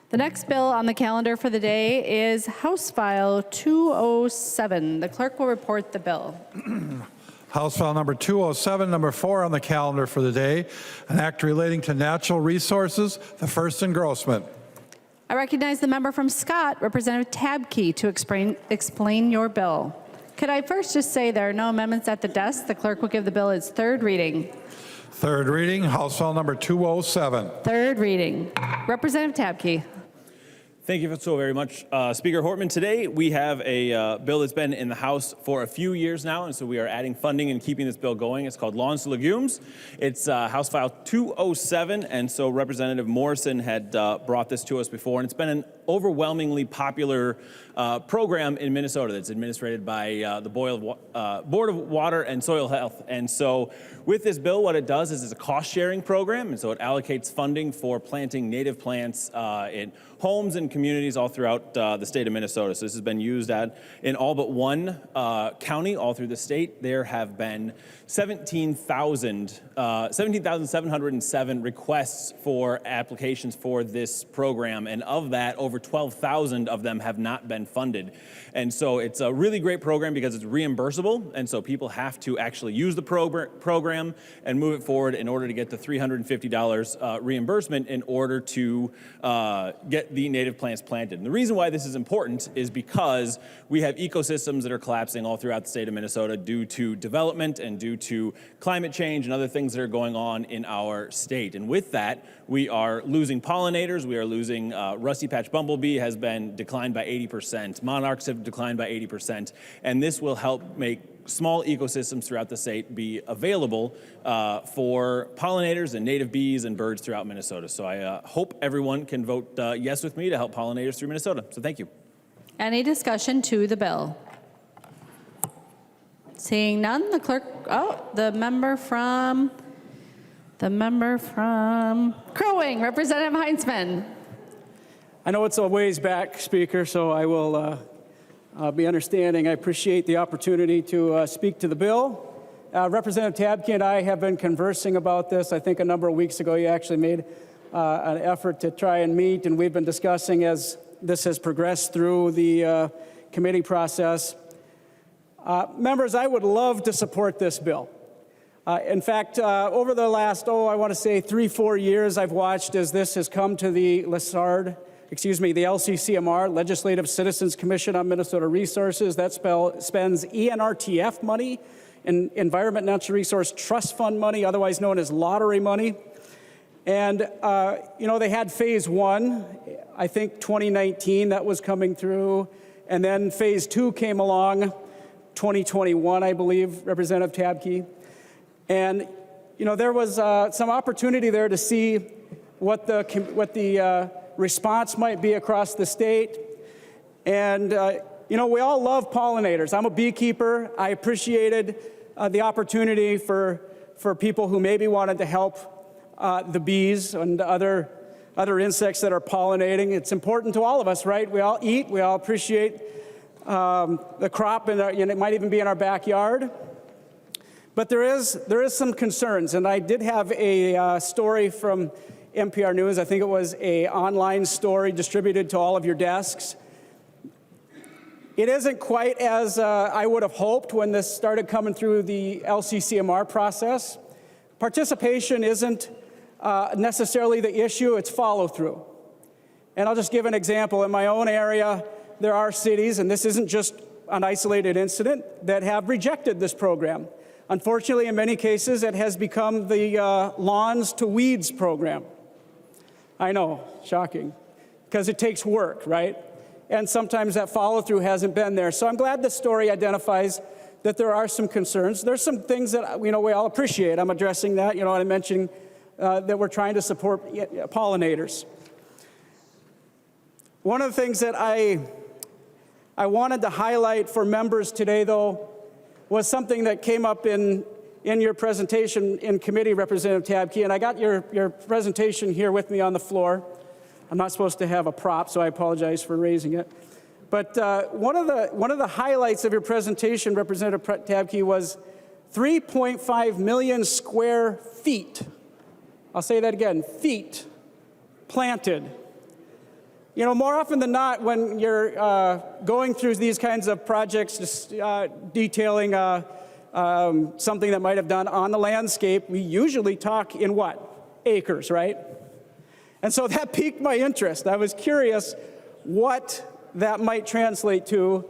The next bill on the calendar for the day is House File 207. The clerk will report the bill. House File number 207, number 4 on the calendar for the day, an act relating to natural resources, the first engrossment. I recognize the member from Scott, Representative Tapke, to explain your bill. Could I first just say there are no amendments at the desk? The clerk will give the bill its third reading. Third reading, House File number 207. Third reading. Representative Tapke. Thank you so very much, Speaker Hortman. Today we have a bill that's been in the House for a few years now, and so we are adding funding and keeping this bill going. It's called Lawns to Legumes. It's House File 207, and so Representative Morrison had brought this to us before, and it's been an overwhelmingly popular program in Minnesota that's administered by the Board of Water and Soil Health. And so with this bill, what it does is it's a cost-sharing program, and so it allocates funding for planting native plants in homes and communities all throughout the state of Minnesota. So this has been used in all but one county all through the state. There have been 17,707 requests for applications for this program, and of that, over 12,000 of them have not been funded. And so it's a really great program because it's reimbursable, and so people have to actually use the program and move it forward in order to get the $350 reimbursement in order to get the native plants planted. And the reason why this is important is because we have ecosystems that are collapsing all throughout the state of Minnesota due to development and due to climate change and other things that are going on in our state. And with that, we are losing pollinators. We are losing rusty patch bumblebee has been declined by 80%. Monarchs have declined by 80%. And this will help make small ecosystems throughout the state be available for pollinators and native bees and birds throughout Minnesota. So I hope everyone can vote yes with me to help pollinators through Minnesota. So thank you. Any discussion to the bill? Seeing none, the clerk, the member from Crow-Wing, Representative Heintzmann. I know it's a ways back, Speaker, so I will be understanding. I appreciate the opportunity to speak to the bill. Representative Tapke and I have been conversing about this. I think a number of weeks ago you actually made an effort to try and meet, and we've been discussing as this has progressed through the committee process. Members, I would love to support this bill. In fact, over the last, I want to say 3-4 years, I've watched as this has come to the the LCCMR, Legislative Citizens Commission on Minnesota Resources. That spends ENRTF money, Environment Natural Resource Trust Fund money, otherwise known as lottery money. And, they had phase 1, I think 2019, that was coming through. And then phase 2 came along, 2021, I believe, Representative Tapke. And, there was some opportunity there to see what the response might be across the state. And, we all love pollinators. I'm a beekeeper. I appreciated the opportunity for people who maybe wanted to help the bees and other insects that are pollinating. It's important to all of us, right? We all eat. We all appreciate the crop, and it might even be in our backyard. But there is some concerns, and I did have a story from NPR News. I think it was an online story distributed to all of your desks. It isn't quite as I would have hoped when this started coming through the LCCMR process. Participation isn't necessarily the issue, it's follow-through. And I'll just give an example. In my own area, there are cities, and this isn't just an isolated incident, that have rejected this program. Unfortunately, in many cases, it has become the Lawns to Weeds program. I know, shocking, because it takes work, right? And sometimes that follow-through hasn't been there. So I'm glad this story identifies that there are some concerns. There's some things that we all appreciate. I'm addressing that. I mentioned that we're trying to support pollinators. One of the things that I wanted to highlight for members today, though, was something that came up in your presentation in committee, Representative Tapke, and I got your presentation here with me on the floor. I'm not supposed to have a prop, so I apologize for raising it. But one of the highlights of your presentation, Representative Tapke, was 3.5 million square feet. I'll say that again, feet planted You know, more often than not, when you're going through these kinds of projects, just detailing something that might have done on the landscape, we usually talk in what? Acres, right? And so that piqued my interest. I was curious what that might translate to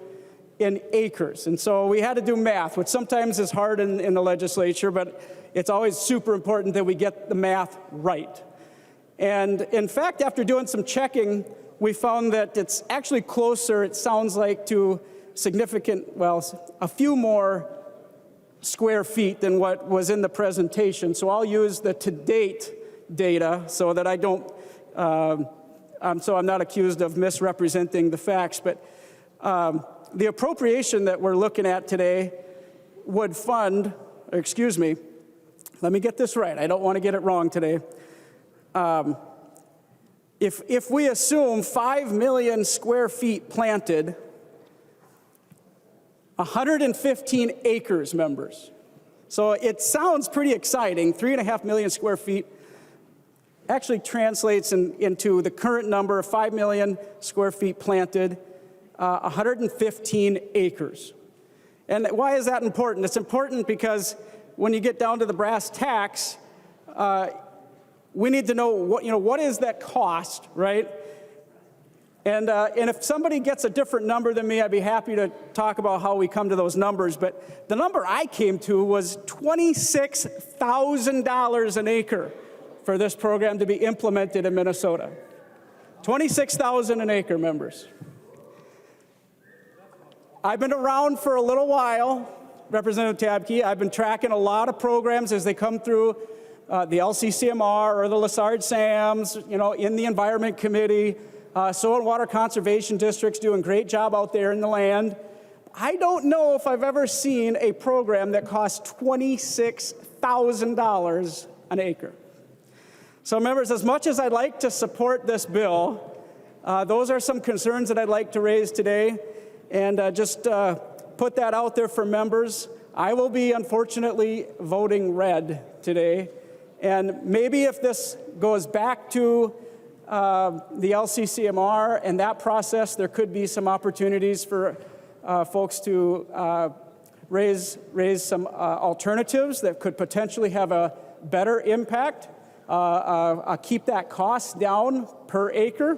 in acres. And so we had to do math, which sometimes is hard in the legislature, but it's always super important that we get the math right. And in fact, after doing some checking, we found that it's actually closer, it sounds like, to significant, well, a few more square feet than what was in the presentation. So I'll use the to-date data so that I don't, so I'm not accused of misrepresenting the facts. But the appropriation that we're looking at today would fund, excuse me, let me get this right. I don't want to get it wrong today. If we assume 5 million square feet planted, 115 acres, members. So it sounds pretty exciting. 3.5 million square feet actually translates into the current number of 5 million square feet planted, 115 acres. And why is that important? It's important because when you get down to the brass tacks, we need to know what is that cost, right? And if somebody gets a different number than me, I'd be happy to talk about how we come to those numbers. But the number I came to was $26,000 an acre for this program to be implemented in Minnesota. $26,000 an acre, members. I've been around for a little while, Representative Tapke. I've been tracking a lot of programs as they come through the LCCMR or the Lessard SAMs, in the Environment Committee. Soil and Water Conservation District's doing a great job out there in the land. I don't know if I've ever seen a program that costs $26,000 an acre. So members, as much as I'd like to support this bill, those are some concerns that I'd like to raise today. And just put that out there for members. I will be, unfortunately, voting red today. And maybe if this goes back to the LCCMR and that process, there could be some opportunities for folks to raise some alternatives that could potentially have a better impact, keep that cost down per acre.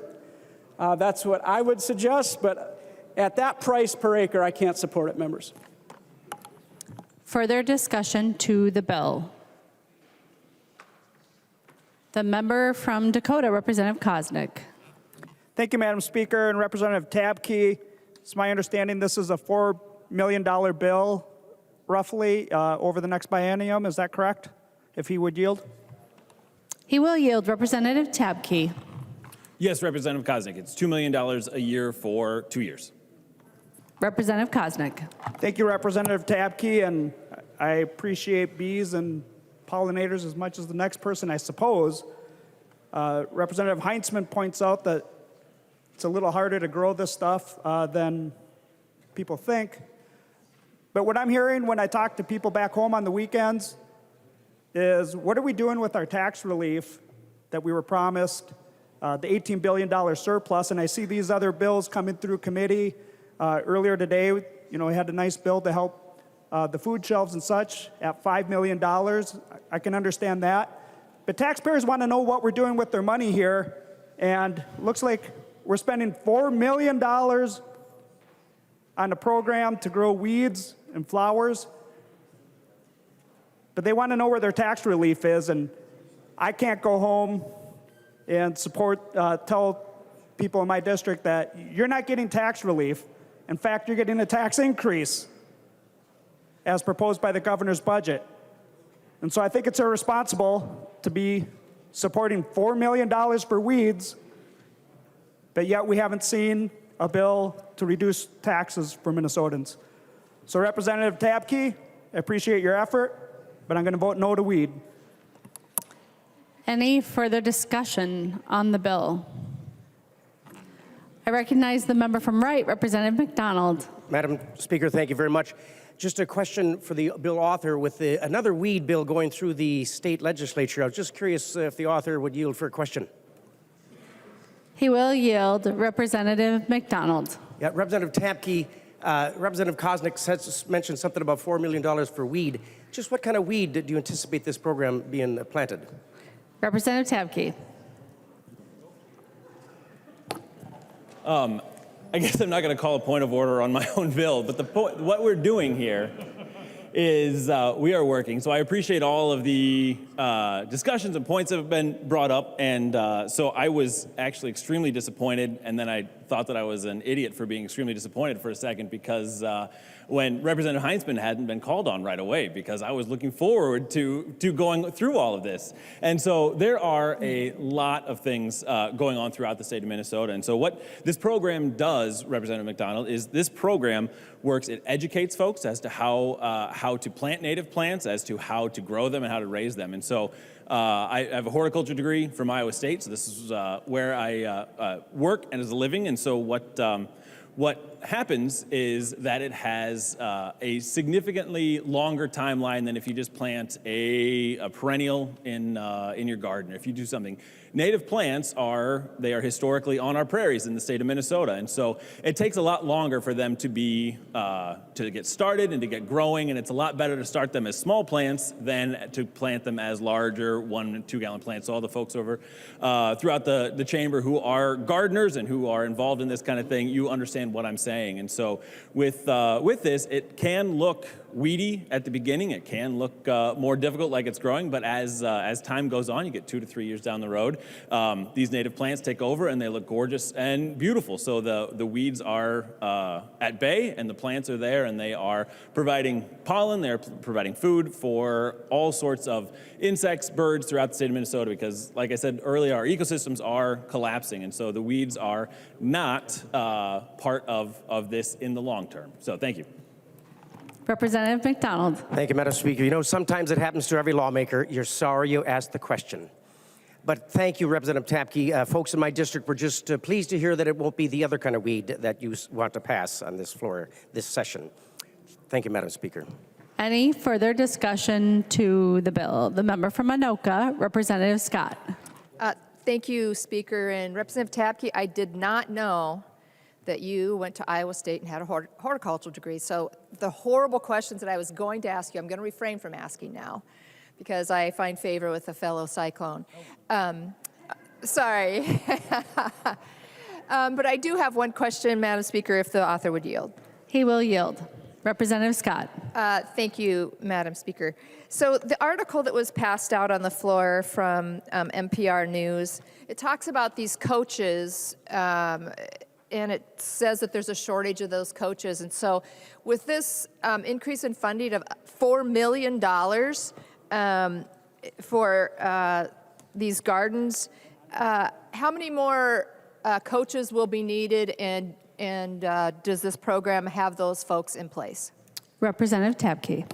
That's what I would suggest, but at that price per acre, I can't support it, members. Further discussion to the bill. The member from Dakota, Representative Kosnick. Thank you, Madam Speaker, and Representative Tapke. It's my understanding this is a $4 million bill, roughly, over the next biennium. Is that correct? If he would yield? He will yield. Representative Tapke. Yes, Representative Kosnick. It's $2 million a year for 2 years. Representative Kosnick. Thank you, Representative Tapke, and I appreciate bees and pollinators as much as the next person, I suppose. Representative Heintzmann points out that it's a little harder to grow this stuff than people think. But what I'm hearing when I talk to people back home on the weekends is, what are we doing with our tax relief that we were promised, the $18 billion surplus? And I see these other bills coming through committee. Earlier today, we had a nice bill to help the food shelves and such at $5 million. I can understand that. But taxpayers want to know what we're doing with their money here. And it looks like we're spending $4 million on a program to grow weeds and flowers. But they want to know where their tax relief is. And I can't go home and tell people in my district that you're not getting tax relief. In fact, you're getting a tax increase as proposed by the governor's budget. And so I think it's irresponsible to be supporting $4 million for weeds, but yet we haven't seen a bill to reduce taxes for Minnesotans. So Representative Tapke, I appreciate your effort, but I'm going to vote no to weed. Any further discussion on the bill? I recognize the member from Wright, Representative McDonald. Madam Speaker, thank you very much. Just a question for the bill author. With another weed bill going through the state legislature, I was just curious if the author would yield for a question. He will yield. Representative McDonald. Yeah, Representative Tapke, Representative Kosnick mentioned something about $4 million for weed. Just what kind of weed do you anticipate this program being planted? Representative Tapke. I guess I'm not going to call a point of order on my own bill, but what we're doing here is we are working. So I appreciate all of the discussions and points that have been brought up. And so I was actually extremely disappointed. And then I thought that I was an idiot for being extremely disappointed for a second because when Representative Heintzmann hadn't been called on right away, because I was looking forward to going through all of this. And so there are a lot of things going on throughout the state of Minnesota. And so what this program does, Representative McDonald, is this program works. It educates folks as to how to plant native plants, as to how to grow them and how to raise them. And so I have a horticulture degree from Iowa State, so this is where I work and as a living. And so what happens is that it has a significantly longer timeline than if you just plant a perennial in your garden. If you do something, native plants are historically on our prairies in the state of Minnesota, and so it takes a lot longer for them to get started and to get growing, and it's a lot better to start them as small plants than to plant them as larger 1 and 2 gallon plants. So all the folks over throughout the chamber who are gardeners and who are involved in this kind of thing, you understand what I'm saying. And so with this, it can look weedy at the beginning. It can look more difficult, like it's growing. But as time goes on, you get 2 to 3 years down the road, these native plants take over and they look gorgeous and beautiful. So the weeds are at bay and the plants are there, and they are providing pollen. They're providing food for all sorts of insects, birds throughout the state of Minnesota. Because, like I said earlier, our ecosystems are collapsing, and so the weeds are not part of this in the long term. So thank you. Representative McDonald. Thank you, Madam Speaker. You know, sometimes it happens to every lawmaker. You're sorry you asked the question. But thank you, Representative Tapke. Folks in my district were just pleased to hear that it won't be the other kind of weed that you want to pass on this floor this session. Thank you, Madam Speaker. Any further discussion to the bill? The member from Anoka, Representative Scott. Thank you, Speaker. And Representative Tapke, I did not know that you went to Iowa State and had a horticultural degree. So the horrible questions that I was going to ask you, I'm going to refrain from asking now because I find favor with a fellow Cyclone. Sorry. But I do have one question, Madam Speaker, if the author would yield. He will yield. Representative Scott. Thank you, Madam Speaker. So the article that was passed out on the floor from NPR News, it talks about these coaches, and it says that there's a shortage of those coaches. And so with this increase in funding of $4 million for these gardens, how many more coaches will be needed, and does this program have those folks in place? Representative Tapke.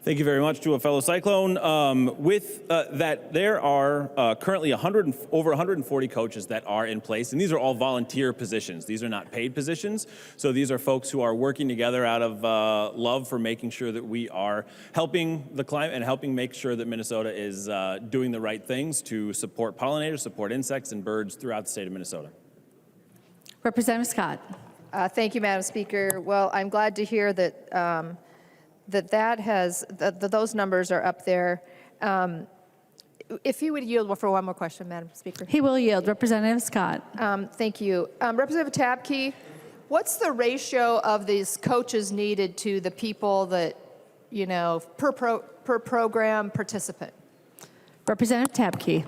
Thank you very much to a fellow Cyclone. With that, there are currently over 140 coaches that are in place, and these are all volunteer positions. These are not paid positions. So these are folks who are working together out of love for making sure that we are helping the climate and helping make sure that Minnesota is doing the right things to support pollinators, support insects and birds throughout the state of Minnesota. Representative Scott. Thank you, Madam Speaker. Well, I'm glad to hear that those numbers are up there. If you would yield for one more question, Madam Speaker. He will yield. Representative Scott. Thank you. Representative Tapke, what's the ratio of these coaches needed to the people that, you know, per program participant? Representative Tapke.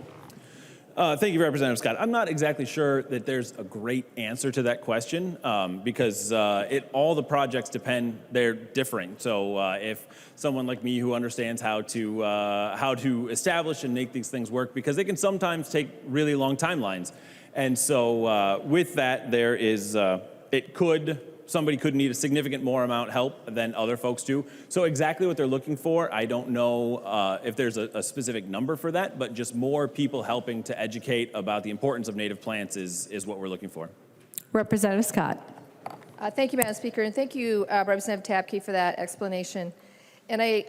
Thank you, Representative Scott. I'm not exactly sure that there's a great answer to that question because all the projects they're differing. So if someone like me who understands how to establish and make these things work, because they can sometimes take really long timelines. And so with that, there is, somebody could need a significant more amount of help than other folks do. So exactly what they're looking for, I don't know if there's a specific number for that, but just more people helping to educate about the importance of native plants is what we're looking for. Representative Scott. Thank you, Madam Speaker, and thank you, Representative Tapke, for that explanation. And I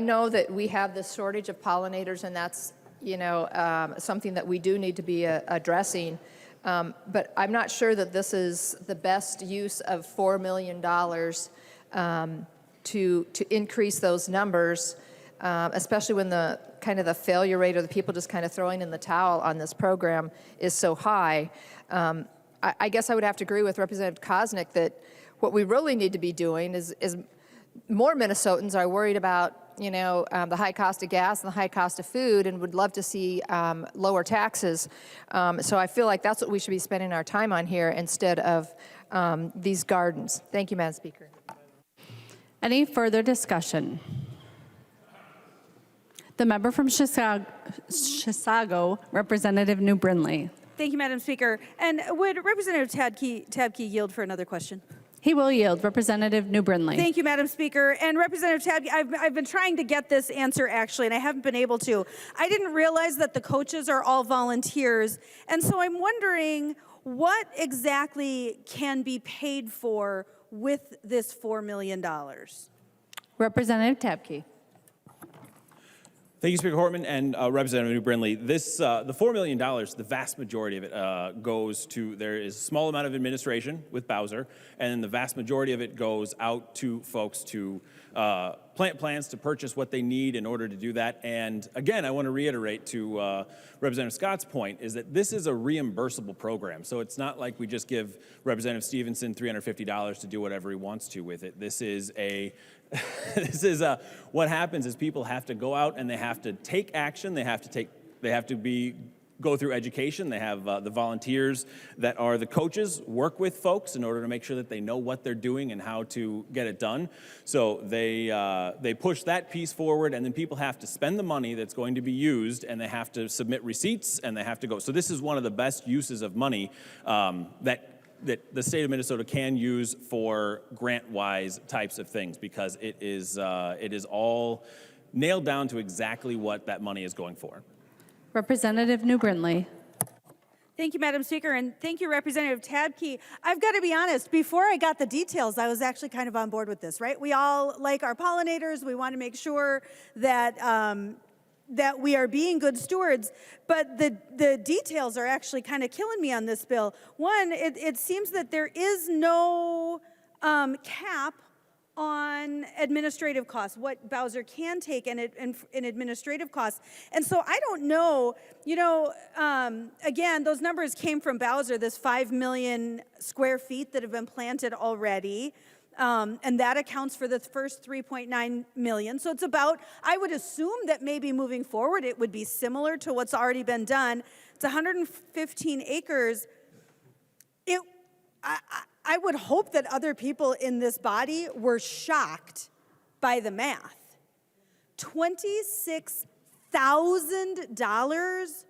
know that we have this shortage of pollinators, and that's something that we do need to be addressing. But I'm not sure that this is the best use of $4 million to increase those numbers, especially when the failure rate or the people just kind of throwing in the towel on this program is so high. I guess I would have to agree with Representative Kosnick that what we really need to be doing is more Minnesotans are worried about the high cost of gas and the high cost of food and would love to see lower taxes. So I feel like that's what we should be spending our time on here instead of these gardens. Thank you, Madam Speaker. Any further discussion? The member from Chisago, Representative New Brinley. Thank you, Madam Speaker. And would Representative Tapke yield for another question? He will yield. Representative New Brinley. Thank you, Madam Speaker. And Representative Tapke, I've been trying to get this answer, actually, and I haven't been able to. I didn't realize that the coaches are all volunteers. And so I'm wondering what exactly can be paid for with this $4 million? Representative Tapke. Thank you, Speaker Hortman and Representative New Brinley. This, the $4 million, the vast majority of it goes to, there is a small amount of administration with Bowser, and then the vast majority of it goes out to folks to plant plans to purchase what they need in order to do that. And again, I want to reiterate to Representative Scott's point is that this is a reimbursable program. So it's not like we just give Representative Stevenson $350 to do whatever he wants to with it. This is a what happens is people have to go out and they have to take action. They have to go through education. They have the volunteers that are the coaches work with folks in order to make sure that they know what they're doing and how to get it done. So they push that piece forward, and then people have to spend the money that's going to be used, and they have to submit receipts, and they have to go. So this is one of the best uses of money that the state of Minnesota can use for grant-wise types of things, because it is all nailed down to exactly what that money is going for. Representative New Brinley. Thank you, Madam Speaker, and thank you, Representative Tapke. I've got to be honest, before I got the details, I was actually kind of on board with this, right? We all like our pollinators. We want to make sure that that we are being good stewards, but the details are actually kind of killing me on this bill. One, it seems that there is no cap on administrative costs, what Bowser can take in administrative costs. And so I don't know, again, those numbers came from Bowser, this 5 million square feet that have been planted already. And that accounts for the first 3.9 million. So it's about, I would assume that maybe moving forward it would be similar to what's already been done. It's 115 acres. I would hope that other people in this body were shocked by the math. $26,000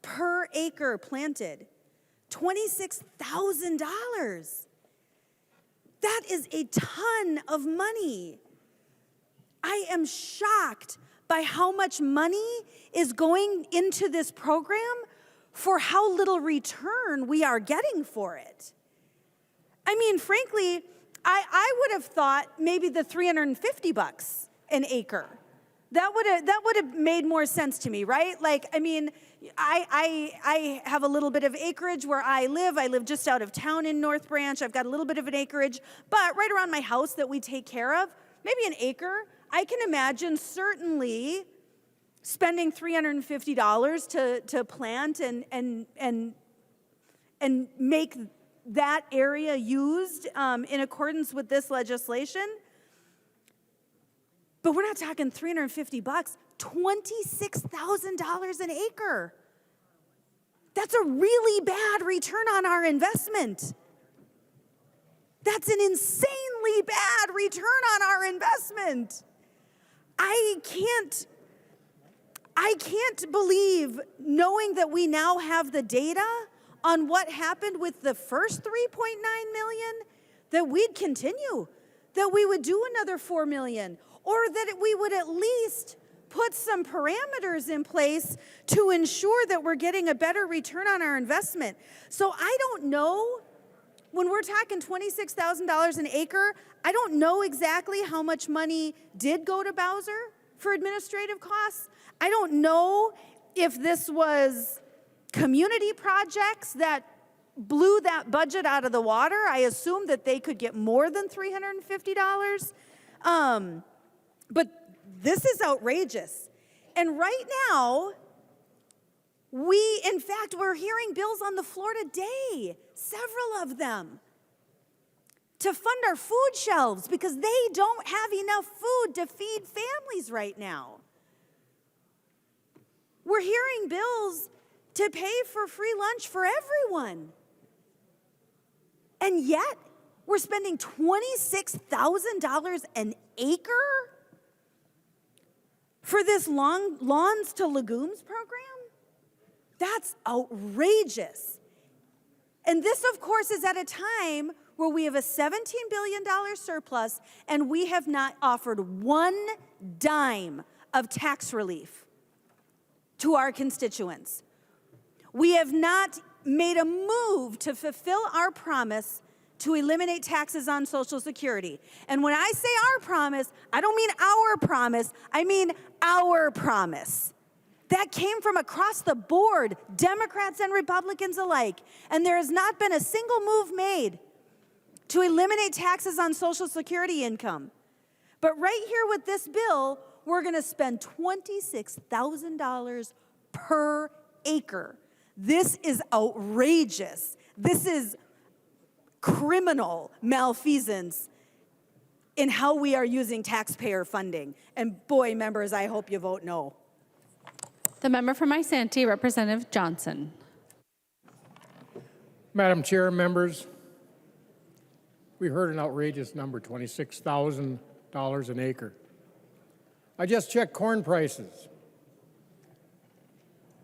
per acre planted. $26,000. That is a ton of money. I am shocked by how much money is going into this program for how little return we are getting for it. I mean, frankly, I would have thought maybe the $350 an acre. That would have made more sense to me, right? Like, I mean, I have a little bit of acreage where I live. I live just out of town in North Branch. I've got a little bit of an acreage, but right around my house that we take care of, maybe an acre. I can imagine certainly spending $350 to plant and make that area used in accordance with this legislation. But we're not talking $350, $26,000 an acre. That's a really bad return on our investment. That's an insanely bad return on our investment. I can't believe, knowing that we now have the data on what happened with the first 3.9 million, that we'd continue, that we would do another 4 million, or that we would at least put some parameters in place to ensure that we're getting a better return on our investment. So I don't know, when we're talking $26,000 an acre, I don't know exactly how much money did go to Bowser for administrative costs. I don't know if this was community projects that blew that budget out of the water, I assume that they could get more than $350. But this is outrageous. And right now, in fact, we're hearing bills on the floor today, several of them, to fund our food shelves because they don't have enough food to feed families right now. We're hearing bills to pay for free lunch for everyone. And yet, we're spending $26,000 an acre for this Lawns to Legumes program? That's outrageous. And this, of course, is at a time where we have a $17 billion surplus and we have not offered one dime of tax relief to our constituents. We have not made a move to fulfill our promise to eliminate taxes on Social Security. And when I say our promise, I don't mean our promise, I mean our promise. That came from across the board, Democrats and Republicans alike. And there has not been a single move made to eliminate taxes on Social Security income. But right here with this bill, we're going to spend $26,000 per acre. This is outrageous. This is criminal malfeasance in how we are using taxpayer funding. And boy, members, I hope you vote no. The member from Isanti, Representative Johnson. Madam Chair, members, we heard an outrageous number, $26,000 an acre. I just checked corn prices.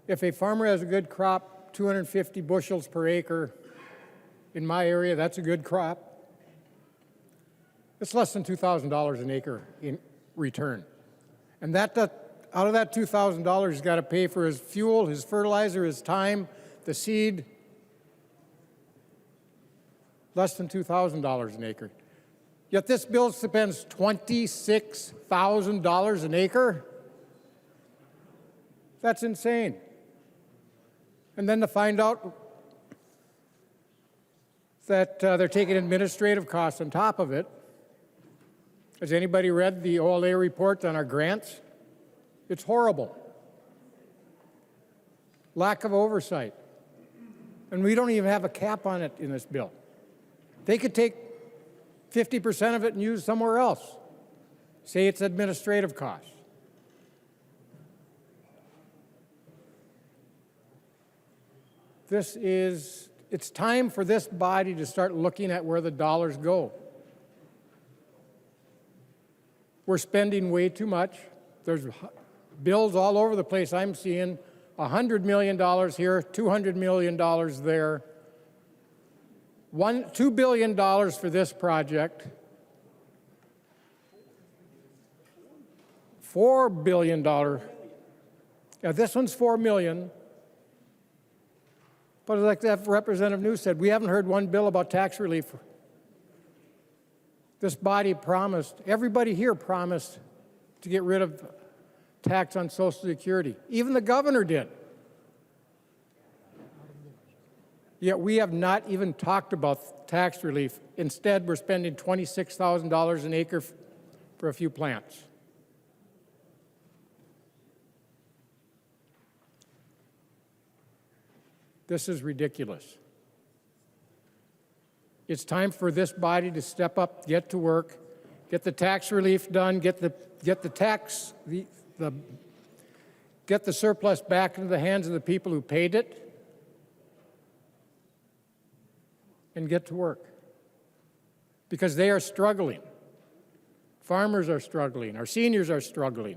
If a farmer has a good crop, 250 bushels per acre, in my area, that's a good crop. It's less than $2,000 an acre in return. And out of that $2,000, he's got to pay for his fuel, his fertilizer, his time, the seed. Less than $2,000 an acre. Yet this bill spends $26,000 an acre? That's insane. And then to find out that they're taking administrative costs on top of it. Has anybody read the OLA report on our grants? It's horrible. Lack of oversight. And we don't even have a cap on it in this bill. They could take 50% of it and use somewhere else. Say it's administrative costs. It's time for this body to start looking at where the dollars go. We're spending way too much. There's bills all over the place I'm seeing, $100 million here, $200 million there. $2 billion for this project. $4 billion. Yeah, this one's $4 million. But like that Representative New said, we haven't heard one bill about tax relief. This body promised, everybody here promised to get rid of tax on Social Security. Even the governor did. Yet we have not even talked about tax relief. Instead, we're spending $26,000 an acre for a few plants. This is ridiculous. It's time for this body to step up, get to work, get the tax relief done, get the surplus back into the hands of the people who paid it, and get to work. Because they are struggling. Farmers are struggling. Our seniors are struggling.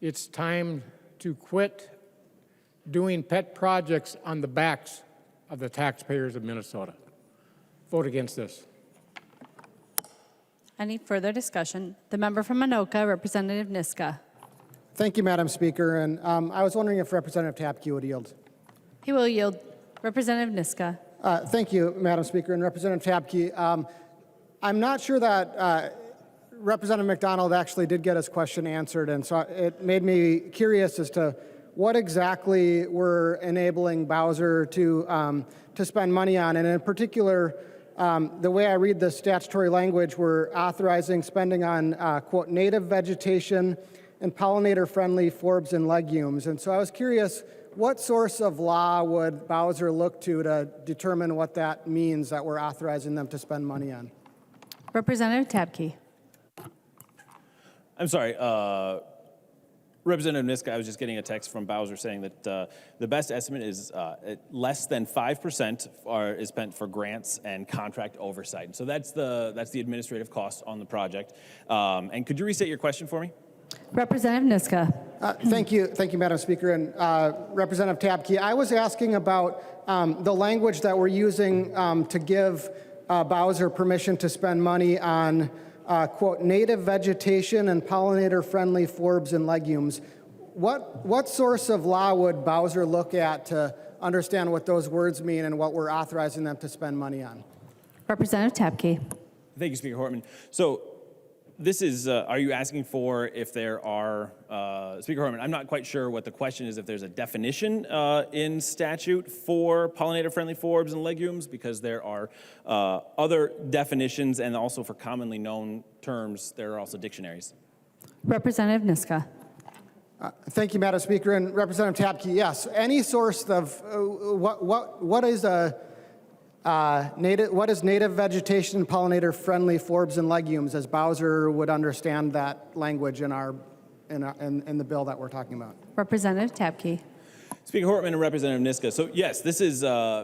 It's time to quit doing pet projects on the backs of the taxpayers of Minnesota. Vote against this. Any further discussion? The member from Anoka, Representative Niska. Thank you, Madam Speaker. And I was wondering if Representative Tapke would yield. He will yield. Representative Niska. Thank you, Madam Speaker. And Representative Tapke, I'm not sure that Representative McDonald actually did get his question answered, and so it made me curious as to what exactly we're enabling Bowser to spend money on. And in particular, the way I read the statutory language, we're authorizing spending on, quote, native vegetation and pollinator-friendly forbs and legumes. And so I was curious, what source of law would Bowser look to determine what that means that we're authorizing them to spend money on? Representative Tapke. I'm sorry, Representative Niska, I was just getting a text from Bowser saying that the best estimate is less than 5% is spent for grants and contract oversight. And so that's the administrative cost on the project. And could you restate your question for me? Thank Representative Niska. you, Madam Speaker. And Representative Tapke, I was asking about the language that we're using to give Bowser permission to spend money on quote, native vegetation and pollinator-friendly forbs and legumes. What source of law would Bowser look at to understand what those words mean and what we're authorizing them to spend money on? Representative Tapke. Thank you, Speaker Hortman. So this is, are you asking for if there are, Speaker Hortman, I'm not quite sure what the question is, if there's a definition in statute for pollinator-friendly forbs and legumes, because there are other definitions, and also for commonly known terms, there are also dictionaries. Representative Niska. Thank you, Madam Speaker. And Representative Tapke, yes, any source of, what is native vegetation, pollinator-friendly forbs and legumes, as Bowser would understand that language in the bill that we're talking about? Representative Tapke. Speaker Hortman and Representative Niska. So yes, this is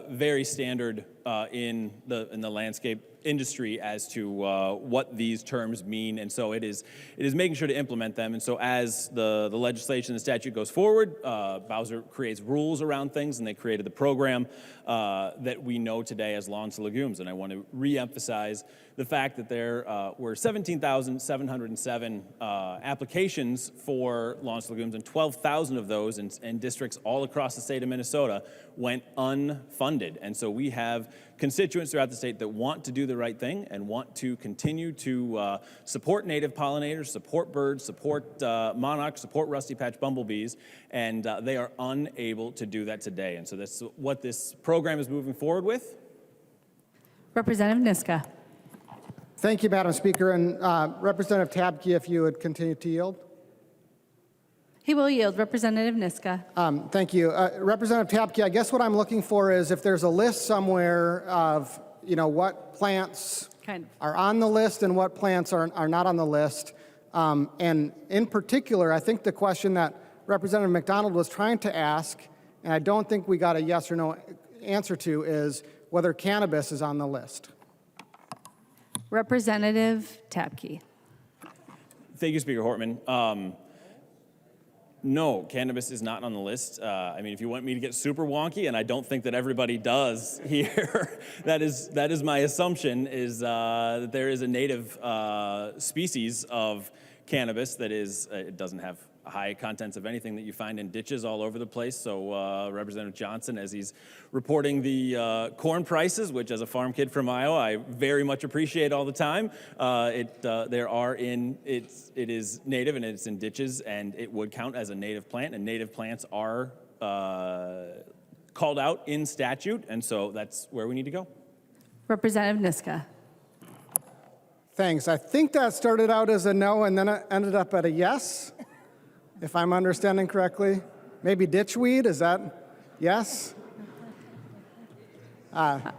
very standard in the landscape industry as to what these terms mean, and so it is making sure to implement them. And so as the legislation and the statute goes forward, Bowser creates rules around things, and they created the program that we know today as Lawns to Legumes. And I want to reemphasize the fact that there were 17,707 applications for Lawns to Legumes, and 12,000 of those in districts all across the state of Minnesota went unfunded. And so we have constituents throughout the state that want to do the right thing and want to continue to support native pollinators, support birds, support monarchs, support rusty patch bumblebees, and they are unable to do that today. And so that's what this program is moving forward with. Representative Niska. Thank you, Madam Speaker. And Representative Tapke, if you would continue to yield. He will yield. Representative Niska. Thank you. Representative Tapke, I guess what I'm looking for is if there's a list somewhere of, what plants are on the list and what plants are not on the list. And in particular, I think the question that Representative McDonald was trying to ask, and I don't think we got a yes or no answer to, is whether cannabis is on the list. Representative Tapke. Thank you, Speaker Hortman. No, cannabis is not on the list. I mean, if you want me to get super wonky, and I don't think that everybody does here, that is my assumption, is that there is a native species of cannabis that is, it doesn't have high contents of anything that you find in ditches all over the place. So Representative Johnson, as he's reporting the corn prices, which as a farm kid from Iowa, I very much appreciate all the time. It is native and it's in ditches, and it would count as a native plant, and native plants are called out in statute, and so that's where we need to go. Representative Niska. Thanks. I think that started out as a no and then it ended up at a yes, if I'm understanding correctly. Maybe ditchweed, is that yes? I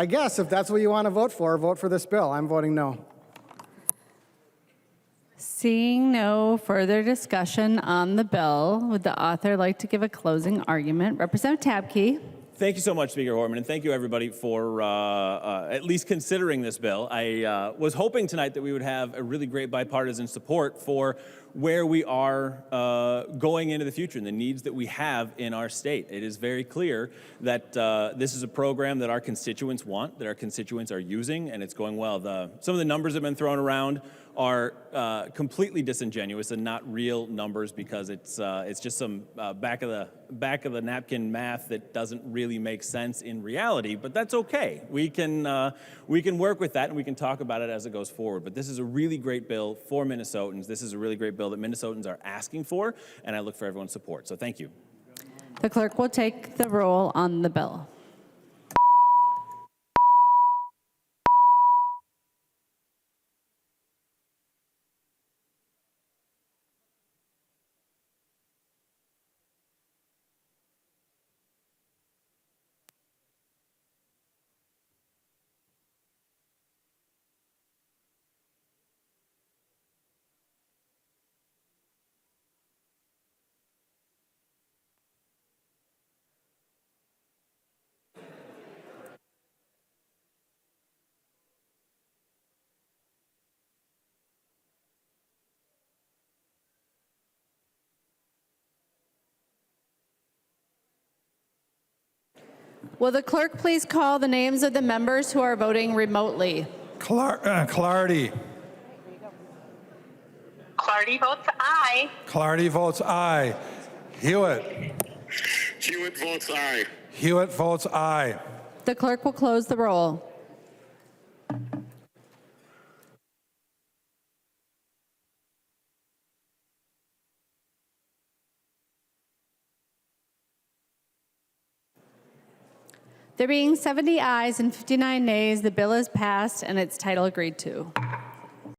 guess if that's what you want to vote for this bill. I'm voting no. Seeing no further discussion on the bill, would the author like to give a closing argument? Representative Tapke. Thank you so much, Speaker Hortman, and thank you, everybody, for at least considering this bill. I was hoping tonight that we would have a really great bipartisan support for where we are going into the future and the needs that we have in our state. It is very clear that this is a program that our constituents want, that our constituents are using, and it's going well. Some of the numbers have been thrown around are completely disingenuous and not real numbers, because it's just some back of the napkin math that doesn't really make sense in reality. But that's okay. We can work with that, and we can talk about it as it goes forward. But this is a really great bill for Minnesotans. This is a really great bill that Minnesotans are asking for, and I look for everyone's support. So thank you. The clerk will take the roll on the bill. Will the clerk please call the names of the members who are voting remotely? Clardy. Clardy votes aye. Clardy votes aye. Hewitt. Hewitt votes aye. Hewitt votes aye. The clerk will close the roll. There being 70 ayes and 59 nays, the bill is passed and its title agreed to.